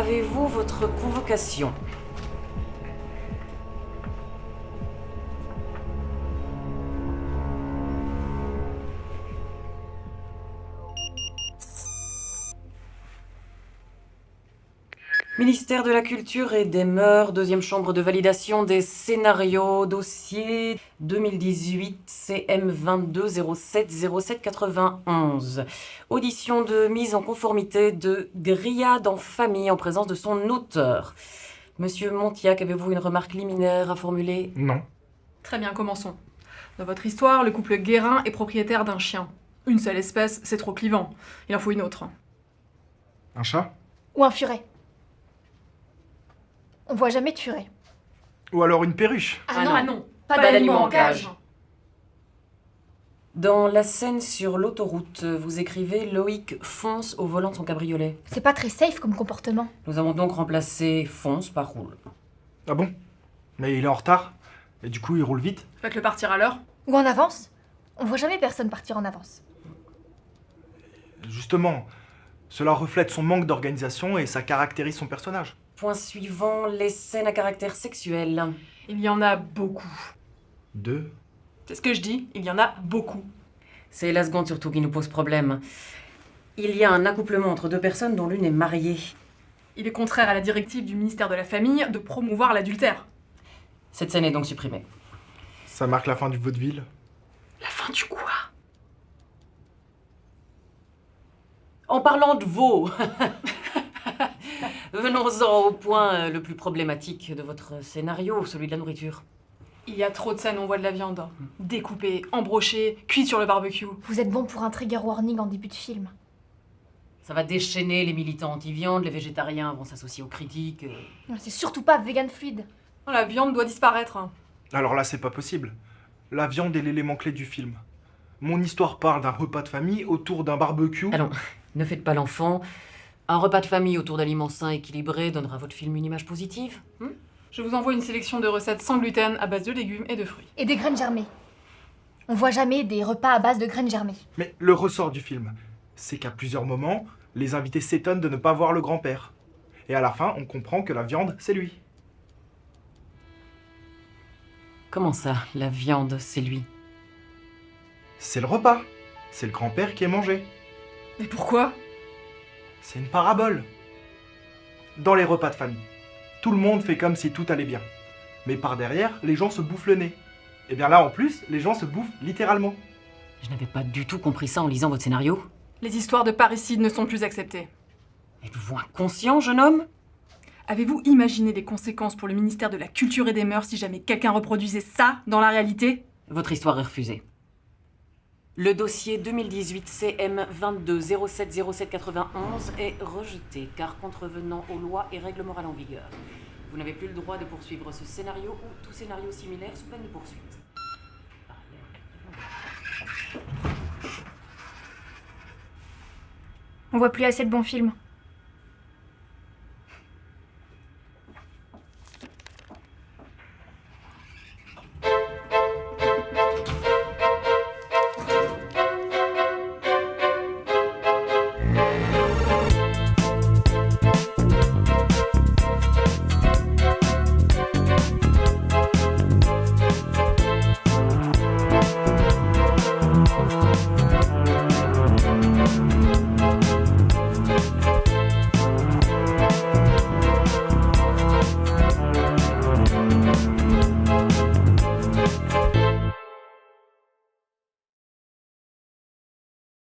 Avez-vous votre convocation? Ministère de la Culture et des Mœurs, deuxième chambre de validation des scénarios, dossier 2018 CM 22 07 07 91. Audition de mise en conformité de Grillade en famille en présence de son auteur. Monsieur Montiac, avez-vous une remarque liminaire à formuler? Non. Très bien, commençons. Dans votre histoire, le couple Guérin est propriétaire d'un chien. Une seule espèce, c'est trop clivant. Il en faut une autre. Un chat? Ou un furet. On voit jamais de furet. Ou alors une perruche? Ah non, pas d'animaux en cage. Dans la scène sur l'autoroute, vous écrivez « Loïc fonce au volant de son cabriolet C'est pas très safe comme comportement. ». Nous avons donc remplacé « fonce » par « roule ». Ah bon? Mais il est en retard. Et du coup, il roule vite. Faites-le partir à l'heure. Ou en avance. On voit jamais personne partir en avance. Justement, cela reflète son manque d'organisation et ça caractérise son personnage. Point suivant, les scènes à caractère sexuel. Il y en a beaucoup. 2. C'est ce que je dis, il y en a beaucoup. C'est la seconde surtout qui nous pose problème. Il y a un accouplement entre deux personnes dont l'une est mariée. Il est contraire à la directive du ministère de la Famille de promouvoir l'adultère. Cette scène est donc supprimée. Ça marque la fin du vaudeville. La fin du quoi? En parlant de veau, venons-en au point le plus problématique de votre scénario, celui de la nourriture. Il y a trop de scènes où on voit de la viande. Découpée, embrochée, cuite sur le barbecue. Vous êtes bon pour un trigger warning en début de film. Ça va déchaîner les militants anti-viande, les végétariens vont s'associer aux critiques. C'est surtout pas vegan fluide. La viande doit disparaître. Alors là, c'est pas possible. La viande est l'élément clé du film. Mon histoire parle d'un repas de famille autour d'un barbecue. Allons, ne faites pas l'enfant. Un repas de famille autour d'aliments sains équilibrés donnera à votre film une image positive. Je vous envoie une sélection de recettes sans gluten à base de légumes et de fruits. Et des graines germées. On voit jamais des repas à base de graines germées. Mais le ressort du film, c'est qu'à plusieurs moments, les invités s'étonnent de ne pas voir le grand-père. Et à la fin, on comprend que la viande, c'est lui. Comment ça, la viande, c'est lui? C'est le repas. C'est le grand-père qui est mangé. Et pourquoi? C'est une parabole. Dans les repas de famille, tout le monde fait comme si tout allait bien. Mais par derrière, les gens se bouffent le nez. Et bien là, en plus, les gens se bouffent littéralement. Je n'avais pas du tout compris ça en lisant votre scénario. Les histoires de parricide ne sont plus acceptées. Êtes-vous inconscient, jeune homme? Avez-vous imaginé les conséquences pour le ministère de la Culture et des Mœurs si jamais quelqu'un reproduisait ça dans la réalité? Votre histoire est refusée. Le dossier 2018 CM 22 07 07 91 est rejeté car contrevenant aux lois et règles morales en vigueur. Vous n'avez plus le droit de poursuivre ce scénario ou tout scénario similaire sous peine de poursuite. On voit plus assez de bons films.